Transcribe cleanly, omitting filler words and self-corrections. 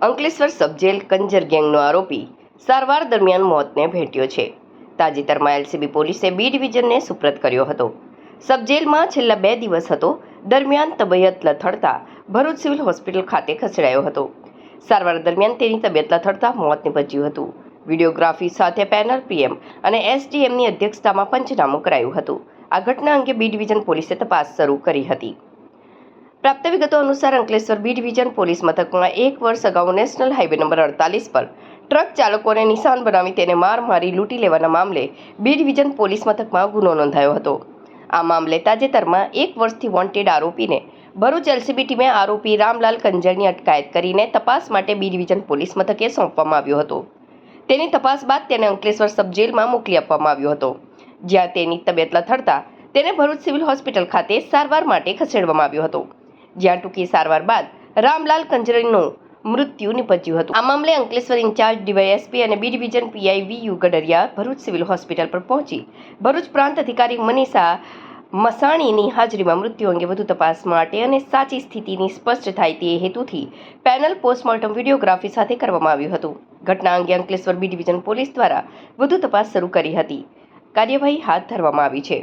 Ankleshwar sub jail Kanjar ગેંગનો આરોપી સારવાર દરમિયાન મોતને ભેટ્યો છે. તાજેતરમાં એલસીબી પોલીસે બી ડિવિઝનને સુપ્રત કર્યો હતો. સબજેલમાં છેલ્લા 2 દિવસ હતો દરમિયાન તબિયત લથડતા ભરૂચ સિવિલ હોસ્પિટલ ખાતે ખસેડાયો હતો. સારવાર દરમિયાન તેની તબિયત લથડતા મોત નીપજ્યું હતું. વિડીયોગ્રાફી સાથે પેનલ પીએમ અને એસડીએમની અધ્યક્ષતામાં પંચનામું કરાયું હતું. આ ઘટના અંગે બી ડિવિઝન પોલીસે તપાસ શરૂ કરી હતી. પ્રાપ્ત વિગતો અનુસાર અંકલેશ્વર બી ડિવિઝન પોલીસ મથકમાં 1 વર્ષ અગાઉ નેશનલ હાઈવે નંબર 48 પર ટ્રક ચાલકોને નિશાન બનાવી તેને માર મારી લૂંટી લેવાના મામલે બી ડિવિઝન પોલીસ મથકમાં ગુનો નોંધાયો હતો. આ મામલે તાજેતરમાં 1 વર્ષથી વોન્ટેડ આરોપીને ભરૂચ એલસીબી ટીમે આરોપી રામલાલ કંજરની અટકાયત કરીને તપાસ માટે બી ડિવિઝન પોલીસ મથકે સોંપવામાં આવ્યો હતો. તેની તપાસ બાદ તેને અંકલેશ્વર સબ જેલમાં મોકલી આપવામાં આવ્યો હતો, જ્યાં તેની તબિયત લથડતા તેને ભરૂચ સિવિલ હોસ્પિટલ ખાતે સારવાર માટે ખસેડવામાં આવ્યો હતો, જ્યાં ટૂંકી સારવાર બાદ રામલાલ કંજરીનું મૃત્યુ નિપજ્યું હતું. આ મામલે અંકલેશ્વર ઇન્ચાર્જ ડીવાયએસપી અને B division PI VU Gadariya Bharuch civil hospital પર પહોંચી ભરૂચ પ્રાંત અધિકારી મનીષા મસાણીની હાજરીમાં મૃત્યુ અંગે વધુ તપાસ માટે અને સાચી સ્થિતિની સ્પષ્ટ થાય તે હેતુથી પેનલ પોસ્ટમોર્ટમ વિડીયોગ્રાફી સાથે કરવામાં આવ્યું હતું. ઘટના અંગે અંકલેશ્વર બી ડિવિઝન પોલીસ દ્વારા વધુ તપાસ શરૂ કરી હતી. કાર્યવાહી હાથ ધરવામાં આવી છે.